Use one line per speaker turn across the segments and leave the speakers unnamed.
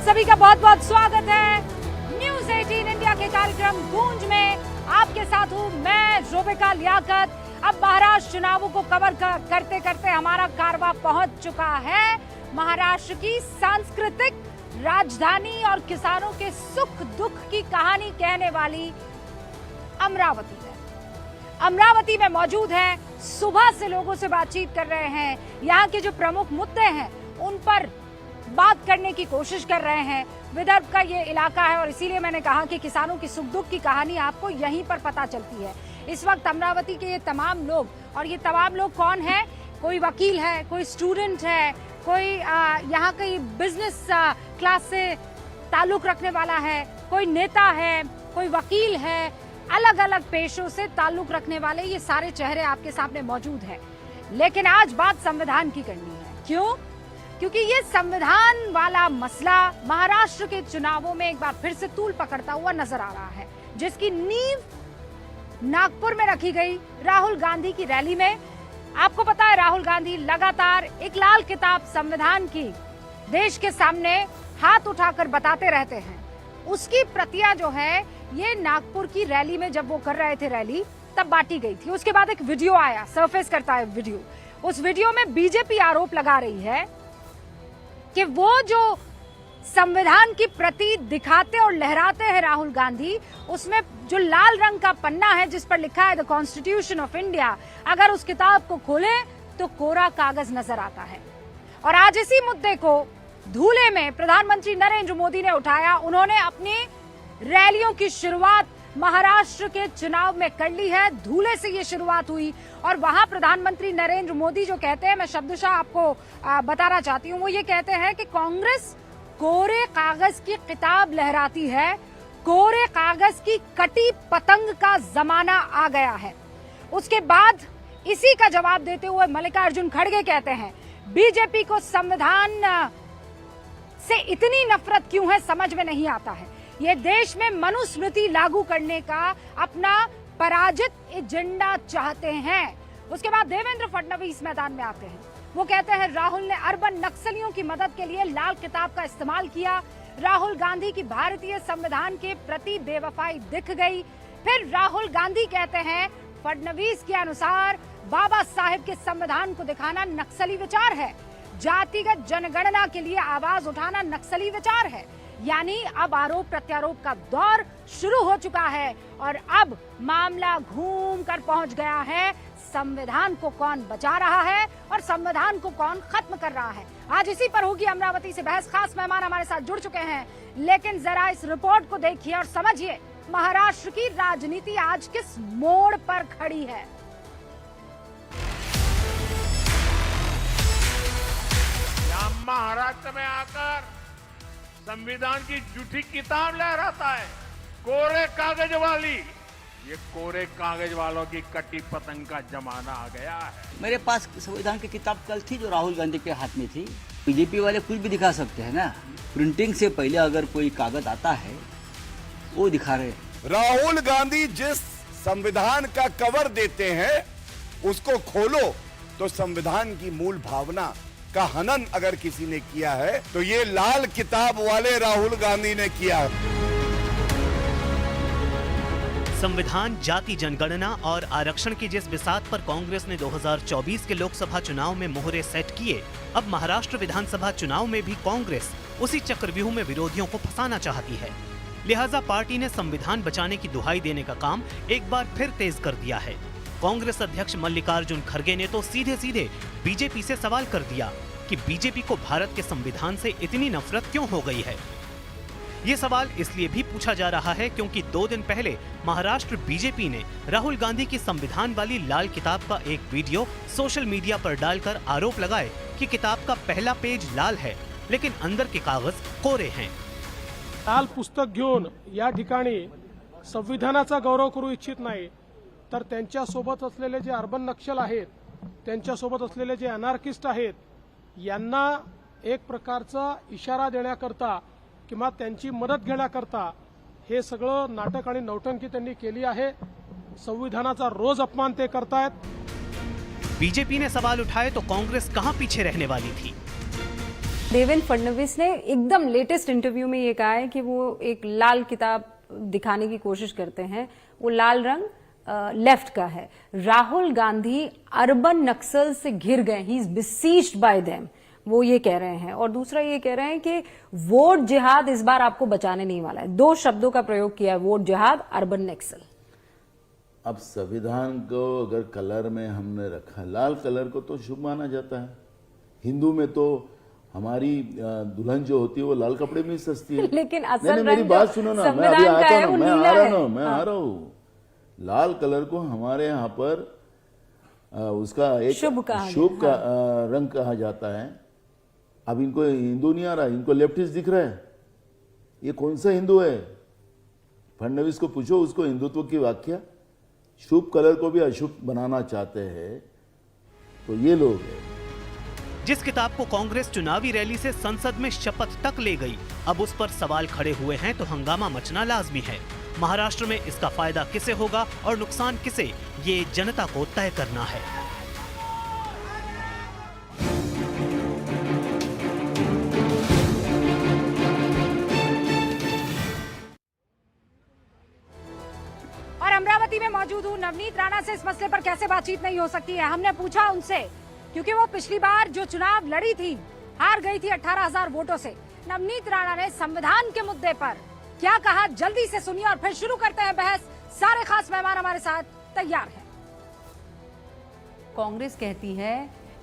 सभी का बहुत बहुत स्वागत है न्यूज़ 18 इंडिया के कार्यक्रम गूंज में। आपके साथ हूँ मैं ज़ुबैदा लियाकत। अब महाराष्ट्र चुनावों को कवर करते करते हमारा कारवां पहुंच चुका है महाराष्ट्र की सांस्कृतिक राजधानी और किसानों के सुख दुख की कहानी कहने वाली अमरावती में। अमरावती में मौजूद है, सुबह से लोगों से बातचीत कर रहे हैं, यहाँ के जो प्रमुख मुद्दे हैं उन पर बात करने की कोशिश कर रहे हैं। विदर्भ का ये इलाका है और इसीलिए मैंने कहा कि किसानों की सुख दुख की कहानी आपको यहीं पर पता चलती है। इस वक्त अमरावती के ये तमाम लोग, और ये तमाम लोग कौन है? कोई वकील है, कोई स्टूडेंट है, कोई यहाँ की बिजनेस क्लास से ताल्लुक रखने वाला है, कोई नेता है, कोई वकील है, अलग अलग पेशों से ताल्लुक रखने वाले ये सारे चेहरे आपके सामने मौजूद हैं। लेकिन आज बात संविधान की करनी है। क्यों? क्योंकि ये संविधान वाला मसला महाराष्ट्र के चुनावों में एक बार फिर से तूल पकड़ता हुआ नजर आ रहा है, जिसकी नींव नागपुर में रखी गई राहुल गांधी की रैली में। आपको पता है राहुल गांधी लगातार एक लाल किताब संविधान की देश के सामने हाथ उठाकर बताते रहते हैं। उसकी प्रतियां जो है ये नागपुर की रैली में जब वो कर रहे थे रैली तब बांटी गई थी। उसके बाद एक वीडियो आया, सरफेस करता है वीडियो। उस वीडियो में बीजेपी आरोप लगा रही है कि वो जो संविधान की प्रति दिखाते और लहराते हैं राहुल गांधी, उसमें जो लाल रंग का पन्ना है जिस पर लिखा है द कॉन्स्टिट्यूशन ऑफ इंडिया, अगर उस किताब को खोलें तो कोरा कागज नजर आता है। और आज इसी मुद्दे को धूले में प्रधानमंत्री नरेंद्र मोदी ने उठाया। उन्होंने अपनी रैलियों की शुरुआत महाराष्ट्र के चुनाव में कर ली है। धूले से ये शुरुआत हुई और वहां प्रधानमंत्री नरेंद्र मोदी जो कहते हैं, मैं शब्दशः आपको बताना चाहती हूँ, वो ये कहते हैं कि कांग्रेस कोरे कागज की किताब लहराती है, कोरे कागज की कटी पतंग का जमाना आ गया है। उसके बाद इसी का जवाब देते हुए मल्लिकार्जुन खड़गे कहते हैं बीजेपी को संविधान से इतनी नफरत क्यों है समझ में नहीं आता है। ये देश में मनुस्मृति लागू करने का अपना पराजित एजेंडा चाहते हैं। उसके बाद देवेंद्र फडणवीस मैदान में आते हैं। वो कहते हैं राहुल ने अर्बन नक्सलियों की मदद के लिए लाल किताब का इस्तेमाल किया। राहुल गांधी की भारतीय संविधान के प्रति बेवफाई दिख गई। फिर राहुल गांधी कहते हैं फडणवीस के अनुसार बाबा साहेब के संविधान को दिखाना नक्सली विचार है, जातिगत जनगणना के लिए आवाज उठाना नक्सली विचार है। यानी अब आरोप प्रत्यारोप का दौर शुरू हो चुका है और अब मामला घूम कर पहुंच गया है संविधान को कौन बचा रहा है और संविधान को कौन खत्म कर रहा है। आज इसी पर होगी अमरावती से बहस। खास मेहमान हमारे साथ जुड़ चुके हैं, लेकिन जरा इस रिपोर्ट को देखिए और समझिए महाराष्ट्र की राजनीति आज किस मोड़ पर खड़ी है।
महाराष्ट्र में आकर संविधान की झूठी किताब लहराता है, कोरे कागज वाली। ये कोरे कागज वालों की कटी पतंग का जमाना आ गया है।
मेरे पास संविधान की किताब कल थी जो राहुल गांधी के हाथ में थी। बीजेपी वाले कुछ भी दिखा सकते हैं ना, प्रिंटिंग से पहले अगर कोई कागज आता है वो दिखा रहे।
राहुल गांधी जिस संविधान का कवर देते हैं उसको खोलो तो संविधान की मूल भावना का हनन अगर किसी ने किया है तो ये लाल किताब वाले राहुल गांधी ने किया है।
संविधान, जाति जनगणना और आरक्षण की जिस बिसात पर कांग्रेस ने 2024 के लोकसभा चुनाव में मोहरे सेट किए, अब महाराष्ट्र विधानसभा चुनाव में भी कांग्रेस उसी चक्रव्यूह में विरोधियों को फंसाना चाहती है। लिहाजा पार्टी ने संविधान बचाने की दुहाई देने का काम एक बार फिर तेज कर दिया है। कांग्रेस अध्यक्ष मल्लिकार्जुन खड़गे ने तो सीधे सीधे बीजेपी से सवाल कर दिया कि बीजेपी को भारत के संविधान से इतनी नफरत क्यों हो गई है। ये सवाल इसलिए भी पूछा जा रहा है क्योंकि 2 दिन पहले महाराष्ट्र बीजेपी ने राहुल गांधी की संविधान वाली लाल किताब का एक वीडियो सोशल मीडिया पर डालकर आरोप लगाए कि किताब का पहला पेज लाल है लेकिन अंदर के कागज कोरे हैं।
लाल पुस्तक घेऊन या ठिकाणी संविधानाचा गौरव करू इच्छित नाही तर त्यांच्या सोबत असलेले जे अर्बन नक्षल आहेत, त्यांच्या सोबत असलेले जे अनार्किस्ट आहेत, यांना एक प्रकारचा इशारा देण्याकरता किंवा त्यांची मदत घेण्याकरता हे सगळं नाटक आणि नौटंकी त्यांनी केली आहे। संविधानाचा रोज अपमान ते करतायत।
बीजेपी ने सवाल उठाए तो कांग्रेस कहां पीछे रहने वाली थी।
देवेंद्र फडणवीस ने एकदम लेटेस्ट इंटरव्यू में ये कहा है कि वो एक लाल किताब दिखाने की कोशिश करते हैं, वो लाल रंग लेफ्ट का है। राहुल गांधी अर्बन नक्सल से घिर गए, he is besieged bye them, वो ये कह रहे हैं। और दूसरा ये कह रहे हैं कि वोट जिहाद इस बार आपको बचाने नहीं वाला है। 2 शब्दों का प्रयोग किया है, वोट जिहाद, अर्बन नक्सल।
अब संविधान को अगर कलर में हमने रखा, लाल कलर को तो शुभ माना जाता है। हिंदू में तो हमारी दुल्हन जो होती है वो लाल कपड़े में ही सजती है।
लेकिन असल
नहीं, मेरी
रंग
बात
जो
सुनो ना, मैं
संविधान
अभी
का
आता
है,
हूँ
वो
ना, मैं
नीला
आ रहा
है।
हूँ, मैं आ रहा हूँ। लाल कलर को हमारे यहाँ पर उसका एक
शुभ कहा
शुभ का रंग कहा जाता है। अब इनको हिंदू नहीं आ रहा, इनको लेफ्टिस्ट दिख रहा है। ये कौन सा हिंदू है? फडणवीस को पूछो, उसको हिंदुत्व की व्याख्या। शुभ कलर को भी अशुभ बनाना चाहते हैं, तो ये लोग हैं।
जिस किताब को कांग्रेस चुनावी रैली से संसद में शपथ तक ले गई, अब उस पर सवाल खड़े हुए हैं तो हंगामा मचना लाजमी है। महाराष्ट्र में इसका फायदा किसे होगा और नुकसान किसे, ये जनता को तय करना है।
और अमरावती में मौजूद हूँ नवनीत राणा से। इस मसले पर कैसे बातचीत नहीं हो सकती है, हमने पूछा उनसे, क्योंकि वो पिछली बार जो चुनाव लड़ी थी हार गई थी 18,000 वोटों से। नवनीत राणा ने संविधान के मुद्दे पर क्या कहा, जल्दी से सुनिए और फिर शुरू करते हैं बहस। सारे खास मेहमान हमारे साथ तैयार हैं।
कांग्रेस कहती है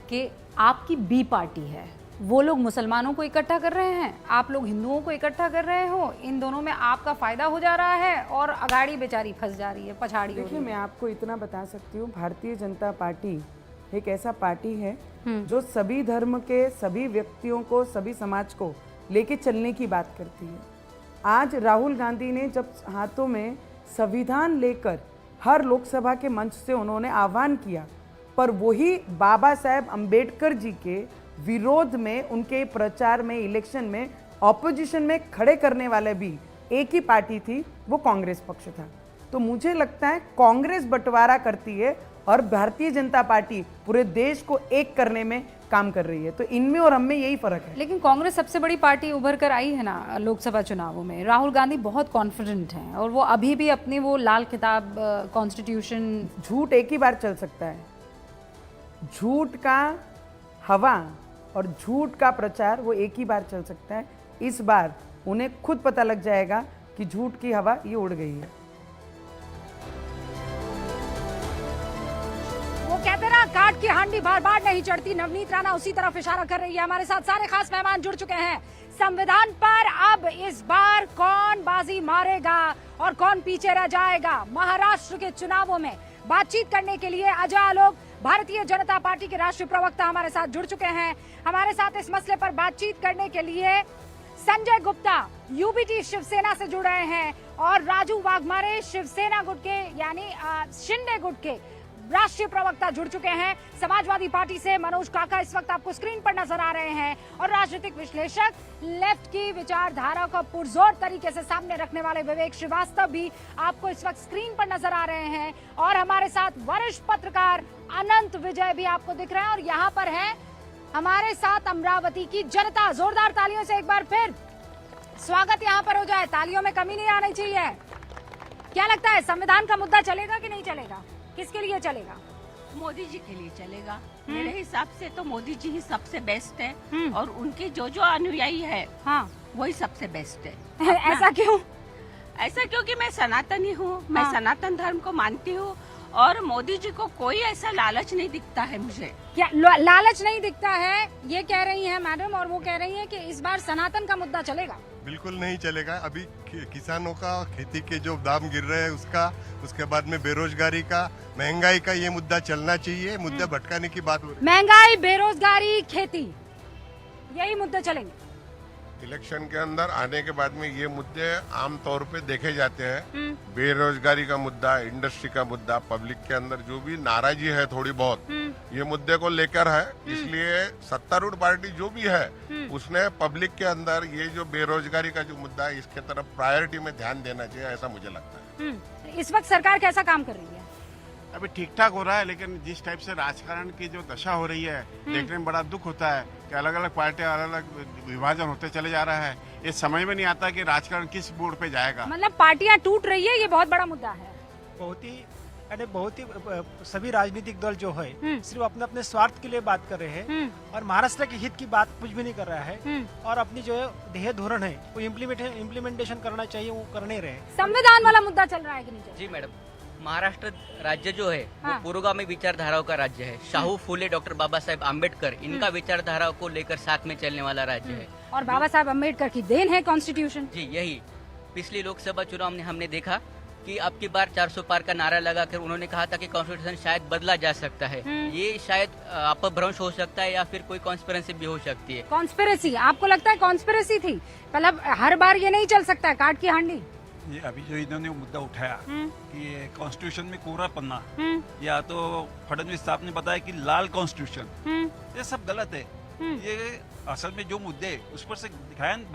कि आपकी बी पार्टी है, वो लोग मुसलमानों को इकट्ठा कर रहे हैं, आप लोग हिंदुओं को इकट्ठा कर रहे हो, इन दोनों में आपका फायदा हो जा रहा है और अगाड़ी बेचारी फंस जा रही है, पछाड़ी हो रही
देखिए,
है।
मैं आपको इतना बता सकती हूँ, भारतीय जनता पार्टी एक ऐसा पार्टी है जो सभी धर्म के सभी व्यक्तियों को, सभी समाज को लेके चलने की बात करती है। आज राहुल गांधी ने जब हाथों में संविधान लेकर हर लोकसभा के मंच से उन्होंने आह्वान किया, पर वही बाबा साहेब अंबेडकर जी के विरोध में, उनके प्रचार में, इलेक्शन में, ऑपोजिशन में खड़े करने वाले भी एक ही पार्टी थी, वो कांग्रेस पक्ष था। तो मुझे लगता है कांग्रेस बंटवारा करती है और भारतीय जनता पार्टी पूरे देश को एक करने में काम कर रही है। तो इनमें और हम में यही फर्क है।
लेकिन कांग्रेस सबसे बड़ी पार्टी उभर कर आई है ना लोकसभा चुनावों में। राहुल गांधी बहुत कॉन्फिडेंट हैं और वो अभी भी अपनी वो लाल किताब कॉन्स्टिट्यूशन,
झूठ एक ही बार चल सकता है। झूठ का हवा और झूठ का प्रचार वो एक ही बार चल सकता है। इस बार उन्हें खुद पता लग जाएगा कि झूठ की हवा ये उड़ गई है।
वो कहते ना, काट की हांडी बार बार नहीं चढ़ती। नवनीत राणा उसी तरफ इशारा कर रही है। हमारे साथ सारे खास मेहमान जुड़ चुके हैं। संविधान पर अब इस बार कौन बाजी मारेगा और कौन पीछे रह जाएगा, महाराष्ट्र के चुनावों में बातचीत करने के लिए अजय आलोक, भारतीय जनता पार्टी के राष्ट्रीय प्रवक्ता, हमारे साथ जुड़ चुके हैं। हमारे साथ इस मसले पर बातचीत करने के लिए संजय गुप्ता यूबीटी शिवसेना से जुड़ रहे हैं और राजू वाघमारे शिवसेना गुट के यानी शिंदे गुट के राष्ट्रीय प्रवक्ता जुड़ चुके हैं। समाजवादी पार्टी से मनोज काका इस वक्त आपको स्क्रीन पर नजर आ रहे हैं और राजनीतिक विश्लेषक, लेफ्ट की विचारधारा को पुरजोर तरीके से सामने रखने वाले विवेक श्रीवास्तव भी आपको इस वक्त स्क्रीन पर नजर आ रहे हैं और हमारे साथ वरिष्ठ पत्रकार अनंत विजय भी आपको दिख रहे हैं। और यहाँ पर है हमारे साथ अमरावती की जनता। जोरदार तालियों से एक बार फिर स्वागत यहाँ पर हो जाए, तालियों में कमी नहीं आनी चाहिए। क्या लगता है, संविधान का मुद्दा चलेगा कि नहीं चलेगा, किसके लिए चलेगा?
मोदी जी के लिए चलेगा। मेरे हिसाब से तो मोदी जी ही सबसे बेस्ट है और उनके जो जो अनुयायी है, हाँ, वही सबसे बेस्ट है।
ऐसा क्यों?
ऐसा क्योंकि मैं सनातनी हूँ, मैं सनातन धर्म को मानती हूँ और मोदी जी को कोई ऐसा लालच नहीं दिखता है मुझे।
क्या लालच नहीं दिखता है, ये कह रही है मैडम, और वो कह रही है कि इस बार सनातन का मुद्दा चलेगा।
बिल्कुल नहीं चलेगा। अभी किसानों का, खेती के जो दाम गिर रहे हैं उसका, उसके बाद में बेरोजगारी का, महंगाई का, ये मुद्दा चलना चाहिए। मुद्दे भटकाने की बात हो रही है।
महंगाई, बेरोजगारी, खेती, यही मुद्दे चलेंगे।
इलेक्शन के अंदर आने के बाद में ये मुद्दे आम तौर पे देखे जाते हैं। बेरोजगारी का मुद्दा, इंडस्ट्री का मुद्दा, पब्लिक के अंदर जो भी नाराजगी है थोड़ी बहुत, ये मुद्दे को लेकर है। इसलिए सत्तारूढ़ पार्टी जो भी है उसने पब्लिक के अंदर ये जो बेरोजगारी का जो मुद्दा है इसके तरफ प्रायोरिटी में ध्यान देना चाहिए, ऐसा मुझे लगता है।
इस वक्त सरकार कैसा काम कर रही है?
अभी ठीक ठाक हो रहा है, लेकिन जिस टाइप से राजकारण की जो दशा हो रही है देखने में बड़ा दुख होता है।
कि अलग अलग पार्टियां अलग अलग विभाजन होते चले जा रहा है। ये समझ में नहीं आता कि राजकारण किस मोड़ पे जाएगा।
मतलब पार्टियां टूट रही है, ये बहुत बड़ा मुद्दा है।
बहुत ही सभी राजनीतिक दल जो है सिर्फ अपने अपने स्वार्थ के लिए बात कर रहे हैं और महाराष्ट्र के हित की बात कुछ भी नहीं कर रहा है और अपनी जो है ध्येय धोरण है वो इम्प्लीमेंटेशन करना चाहिए, वो कर नहीं रहे।
संविधान वाला मुद्दा चल रहा है कि नहीं?
जी मैडम, महाराष्ट्र राज्य जो है वो पुरोगामी विचारधाराओं का राज्य है। शाहू फुले, डॉक्टर बाबा साहेब आम्बेडकर, इनका विचारधाराओं को लेकर साथ में चलने वाला राज्य है।
और बाबा साहेब अम्बेडकर की देन है कॉन्स्टिट्यूशन।
जी यही पिछली लोकसभा चुनाव में हमने देखा कि अब की बार 400 पार का नारा लगाकर उन्होंने कहा था कि कॉन्स्टिट्यूशन शायद बदला जा सकता है। ये शायद अपभ्रंश हो सकता है या फिर कोई कॉन्स्पिरेसी भी हो सकती है।
कॉन्स्पिरेसी आपको लगता है कॉन्स्पिरेसी थी? मतलब हर बार ये नहीं चल सकता है काट की हांडी।
ये अभी जो इन्होंने मुद्दा उठाया कि कॉन्स्टिट्यूशन में कोरा पन्ना, या तो फडणवीस साहब ने बताया कि लाल कॉन्स्टिट्यूशन, ये सब गलत है। ये असल में जो मुद्दे उस पर से ध्यान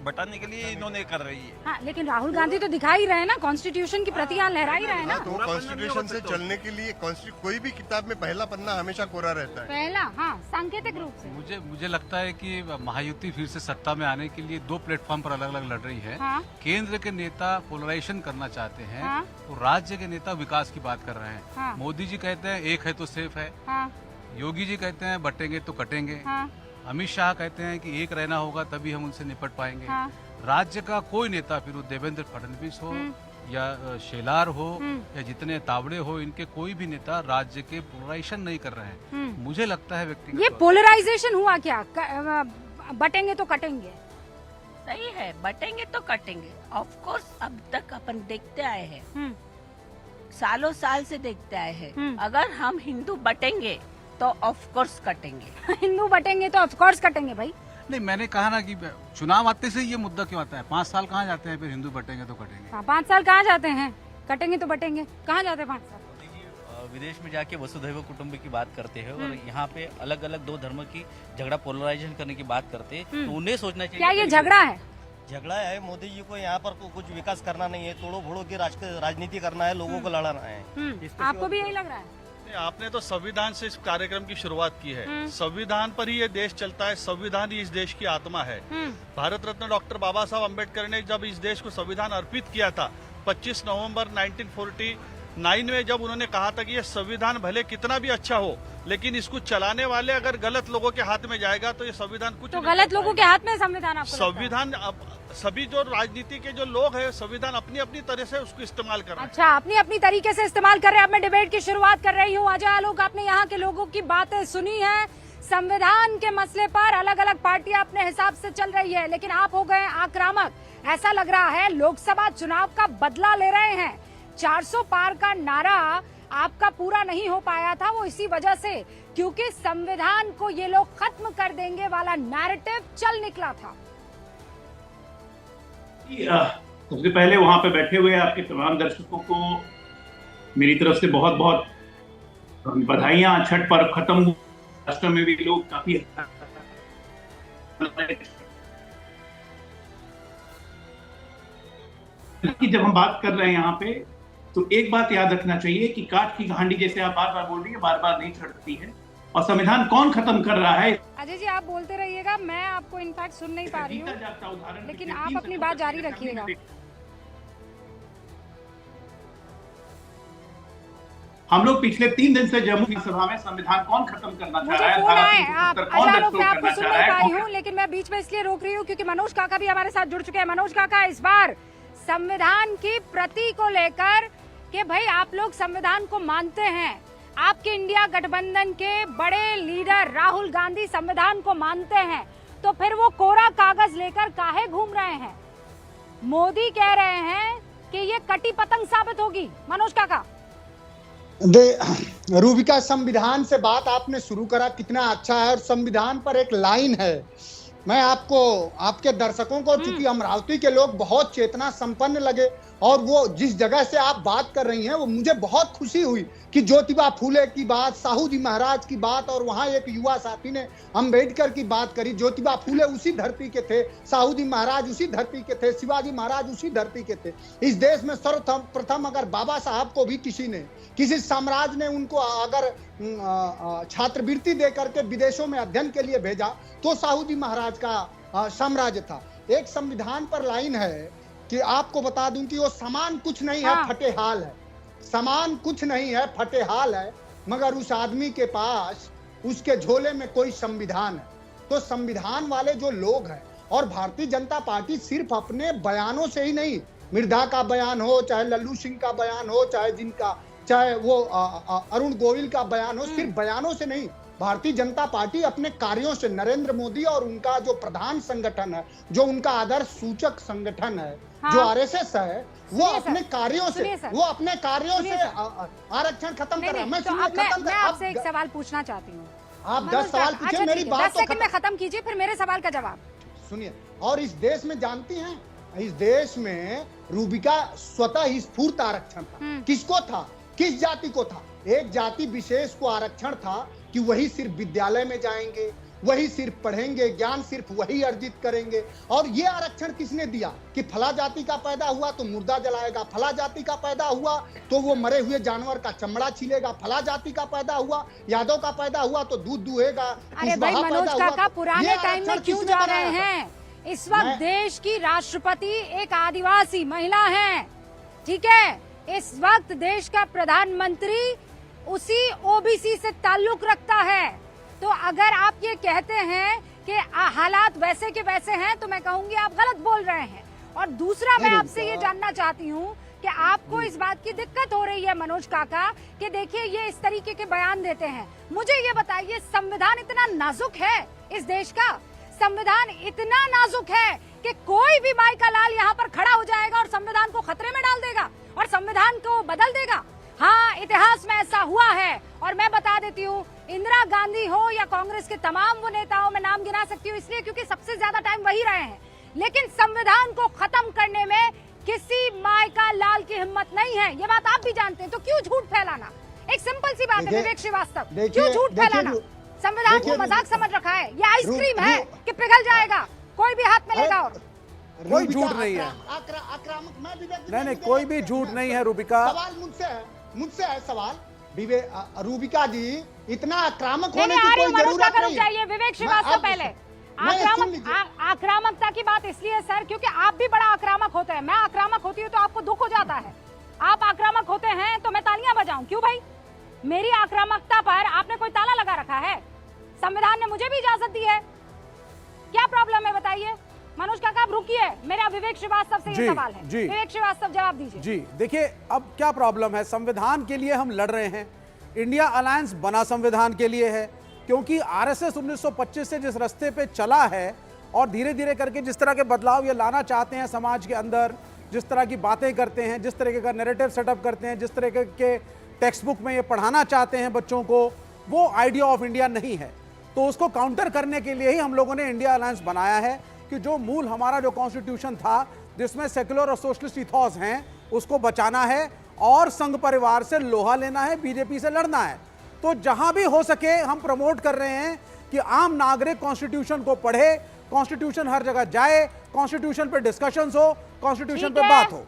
बताने के लिए इन्होंने कर रही है।
हाँ, लेकिन राहुल गांधी तो दिखा ही रहे हैं ना, कॉन्स्टिट्यूशन की प्रतियां लहरा ही रहे हैं ना।
तो कॉन्स्टिट्यूशन से चलने के लिए कोई भी किताब में पहला पन्ना हमेशा कोरा रहता है।
पहला, हाँ, सांकेतिक रूप से।
मुझे लगता है कि महायुति फिर से सत्ता में आने के लिए 2 प्लेटफॉर्म पर अलग अलग लड़ रही है। केंद्र के नेता पोलराइजेशन करना चाहते हैं और राज्य के नेता विकास की बात कर रहे हैं। मोदी जी कहते हैं एक है तो सेफ है, योगी जी कहते हैं बटेंगे तो कटेंगे, अमित शाह कहते हैं कि एक रहना होगा तभी हम उनसे निपट पाएंगे। राज्य का कोई नेता, फिर वो देवेंद्र फडणवीस हो या शेलार हो या जितने तावड़े हो, इनके कोई भी नेता राज्य के पोलराइजेशन नहीं कर रहे हैं। मुझे लगता है व्यक्तिगत
ये पोलराइजेशन हुआ क्या? बटेंगे तो कटेंगे।
सही है, बटेंगे तो कटेंगे। ऑफ कोर्स अब तक अपन देखते आए हैं, सालों साल से देखते आए हैं। अगर हम हिंदू बटेंगे तो ऑफ कोर्स कटेंगे। हिंदू बटेंगे तो ऑफ कोर्स कटेंगे भाई।
नहीं, मैंने कहा ना कि चुनाव आते से ये मुद्दा क्यों आता है। 5 साल कहाँ जाते हैं फिर हिंदू बटेंगे तो कटेंगे।
5 साल कहाँ जाते हैं? कटेंगे तो बटेंगे, कहाँ जाते हैं 5 साल?
विदेश में जाके वसुधैव कुटुंब की बात करते हैं और यहाँ पे अलग अलग 2 धर्म की झगड़ा, पोलराइजेशन करने की बात करते हैं, तो उन्हें सोचना चाहिए
क्या ये झगड़ा है?
झगड़ा है। मोदी जी को यहाँ पर कुछ विकास करना नहीं है, तोड़ो फोड़ो की राजनीति करना है, लोगों को लड़ाना है।
आपको भी यही लग रहा है?
आपने तो संविधान से इस कार्यक्रम की शुरुआत की है। संविधान पर ही ये देश चलता है, संविधान ही इस देश की आत्मा है। भारत रत्न डॉक्टर बाबा साहब अम्बेडकर ने जब इस देश को संविधान अर्पित किया था 25 नवंबर 1949 में, जब उन्होंने कहा था कि ये संविधान भले कितना भी अच्छा हो लेकिन इसको चलाने वाले अगर गलत लोगों के हाथ में जाएगा तो ये संविधान कुछ
तो गलत लोगों के हाथ में संविधान?
संविधान सभी जो राजनीति के जो लोग हैं संविधान अपनी अपनी तरह से उसको इस्तेमाल कर रहे हैं।
अच्छा, अपनी अपनी तरीके से इस्तेमाल कर रहे हैं। अब मैं डिबेट की शुरुआत कर रही हूँ। अजय आलोक, आपने यहाँ के लोगों की बातें सुनी है। संविधान के मसले पर अलग अलग पार्टियां अपने हिसाब से चल रही है, लेकिन आप हो गए आक्रामक। ऐसा लग रहा है लोकसभा चुनाव का बदला ले रहे हैं। 400 पार का नारा आपका पूरा नहीं हो पाया था, वो इसी वजह से क्योंकि संविधान को ये लोग खत्म कर देंगे वाला नैरेटिव चल निकला था।
सबसे पहले वहां पे बैठे हुए आपके तमाम दर्शकों को मेरी तरफ से बहुत बहुत बधाइयां। छठ पर्व खत्म हुआ, राष्ट्र में भी लोग काफी जब हम बात कर रहे हैं यहाँ पे, तो एक बात याद रखना चाहिए कि काठ की हांडी जैसे आप बार बार बोल रही है, बार बार नहीं चढ़ती है। और संविधान कौन खत्म कर रहा है?
अजय जी आप बोलते रहिएगा, मैं आपको इनफैक्ट सुन नहीं पा रही हूँ, लेकिन आप अपनी बात जारी रखिएगा।
हम लोग पिछले 3 दिन से जम्मू सभा में संविधान कौन खत्म करना चाह रहा है,
आपको सुन नहीं पा रही हूँ, लेकिन मैं बीच में इसलिए रोक रही हूँ क्योंकि मनोज काका भी हमारे साथ जुड़ चुके हैं। मनोज काका, इस बार संविधान की प्रति को लेकर कि भाई आप लोग संविधान को मानते हैं, आपके इंडिया गठबंधन के बड़े लीडर राहुल गांधी संविधान को मानते हैं, तो फिर वो कोरा कागज लेकर काहे घूम रहे हैं? मोदी कह रहे हैं कि ये कटी पतंग साबित होगी। मनोज काका,
रूबिका, संविधान से बात आपने शुरू करा, कितना अच्छा है। और संविधान पर एक लाइन है, मैं आपको, आपके दर्शकों को, चूंकि अमरावती के लोग बहुत चेतना संपन्न लगे, और वो जिस जगह से आप बात कर रही हैं वो मुझे बहुत खुशी हुई कि ज्योतिबा फूले की बात, साहू जी महाराज की बात, और वहां एक युवा साथी ने अंबेडकर की बात करी। ज्योतिबा फूले उसी धरती के थे, साहू जी महाराज उसी धरती के थे, शिवाजी महाराज उसी धरती के थे। इस देश में सर्वप्रथम अगर बाबा साहब को भी किसी साम्राज्य ने उनको अगर छात्रवृत्ति दे करके विदेशों में अध्ययन के लिए भेजा तो साहू जी महाराज का साम्राज्य था। एक संविधान पर लाइन है कि आपको बता दूं कि वो समान कुछ नहीं है, फटे हाल है। समान कुछ नहीं है, फटे हाल है, मगर उस आदमी के पास उसके झोले में कोई संविधान है। तो संविधान वाले जो लोग हैं, और भारतीय जनता पार्टी सिर्फ अपने बयानों से ही नहीं, मिर्धा का बयान हो, चाहे लल्लू सिंह का बयान हो, चाहे वो अरुण गोविल का बयान हो, सिर्फ बयानों से नहीं, भारतीय जनता पार्टी अपने कार्यों से, नरेंद्र मोदी और उनका जो प्रधान संगठन है, जो उनका आदर्श सूचक संगठन है, जो आरएसएस है, वो अपने कार्यों से आरक्षण खत्म कर रहा है।
मैं आपसे एक सवाल पूछना चाहती हूँ।
आप 10 सवाल पूछे, मेरी बात
10 सेकंड में खत्म कीजिए, फिर मेरे सवाल का जवाब
सुनिए। और इस देश में जानती हैं, इस देश में रूबिका स्वतः ही स्फूर्त आरक्षण था। किसको था? किस जाति को था? एक जाति विशेष को आरक्षण था कि वही सिर्फ विद्यालय में जाएंगे, वही सिर्फ पढ़ेंगे, ज्ञान सिर्फ वही अर्जित करेंगे। और ये आरक्षण किसने दिया कि फला जाति का पैदा हुआ तो मुर्दा जलाएगा, फला जाति का पैदा हुआ तो वो मरे हुए जानवर का चमड़ा छीलेगा, फला जाति का पैदा हुआ, यादव का पैदा हुआ तो दूध दुहेगा।
अरे भाई मनोज काका, पुराने टाइम में क्यों जा रहे हैं? इस वक्त देश की राष्ट्रपति एक आदिवासी महिला है, ठीक है? इस वक्त देश का प्रधानमंत्री उसी ओबीसी से ताल्लुक रखता है। तो अगर आप ये कहते हैं कि हालात वैसे के वैसे हैं, तो मैं कहूंगी आप गलत बोल रहे हैं। और दूसरा, मैं आपसे ये जानना चाहती हूँ कि आपको इस बात की दिक्कत हो रही है मनोज काका कि देखिए ये इस तरीके के बयान देते हैं। मुझे ये बताइए, संविधान इतना नाजुक है इस देश का? संविधान इतना नाजुक है कि कोई भी माई का लाल यहाँ पर खड़ा हो जाएगा और संविधान को खतरे में डाल देगा और संविधान को बदल देगा? हाँ, इतिहास में ऐसा हुआ है। और मैं बता देती हूँ, इंदिरा गांधी हो या कांग्रेस के तमाम वो नेताओं में नाम गिना सकती हूँ इसलिए क्योंकि सबसे ज्यादा टाइम वही रहे हैं, लेकिन संविधान को खत्म करने में किसी माई का लाल की हिम्मत नहीं है। ये बात आप भी जानते हैं, तो क्यों झूठ फैलाना? एक सिंपल सी बात है विवेक श्रीवास्तव, क्यों झूठ फैलाना? संविधान को मजाक समझ रखा है, ये आइसक्रीम है कि पिघल जाएगा, कोई भी हाथ में लेगा। और
कोई झूठ नहीं है, नहीं, कोई भी झूठ नहीं है रूबिका।
सवाल मुझसे है सवाल, रूबिका जी, इतना आक्रामक होने की कोई जरूरत नहीं है।
विवेक श्रीवास्तव पहले आक्रामकता की बात इसलिए सर क्योंकि आप भी बड़ा आक्रामक होते हैं। मैं आक्रामक होती हूँ तो आपको दुख हो जाता है, आप आक्रामक होते हैं तो मैं तालियां बजाऊं? क्यों भाई? मेरी आक्रामकता पर आपने कोई ताला लगा रखा है? संविधान ने मुझे भी इजाजत दी है, क्या प्रॉब्लम है बताइए? मनोज काका आप रुकिए, मेरा विवेक श्रीवास्तव से ये सवाल है। विवेक श्रीवास्तव जवाब दीजिए।
जी देखिए, अब क्या प्रॉब्लम है? संविधान के लिए हम लड़ रहे हैं, इंडिया अलायंस बना संविधान के लिए है, क्योंकि आरएसएस 1925 से जिस रास्ते पे चला है और धीरे धीरे करके जिस तरह के बदलाव ये लाना चाहते हैं समाज के अंदर, जिस तरह की बातें करते हैं, जिस तरीके का नैरेटिव सेटअप करते हैं, जिस तरीके के टेक्स्ट बुक में ये पढ़ाना चाहते हैं बच्चों को, वो आइडिया ऑफ इंडिया नहीं है। तो उसको काउंटर करने के लिए ही हम लोगों ने इंडिया अलायंस बनाया है कि जो मूल हमारा जो कॉन्स्टिट्यूशन था जिसमें सेक्युलर और सोशलिस्ट इथॉस हैं, उसको बचाना है और संघ परिवार से लोहा लेना है, बीजेपी से लड़ना है। तो जहां भी हो सके हम प्रमोट कर रहे हैं कि आम नागरिक कॉन्स्टिट्यूशन को पढ़े, कॉन्स्टिट्यूशन हर जगह जाए, कॉन्स्टिट्यूशन पे डिस्कशंस हो, कॉन्स्टिट्यूशन पे बात हो।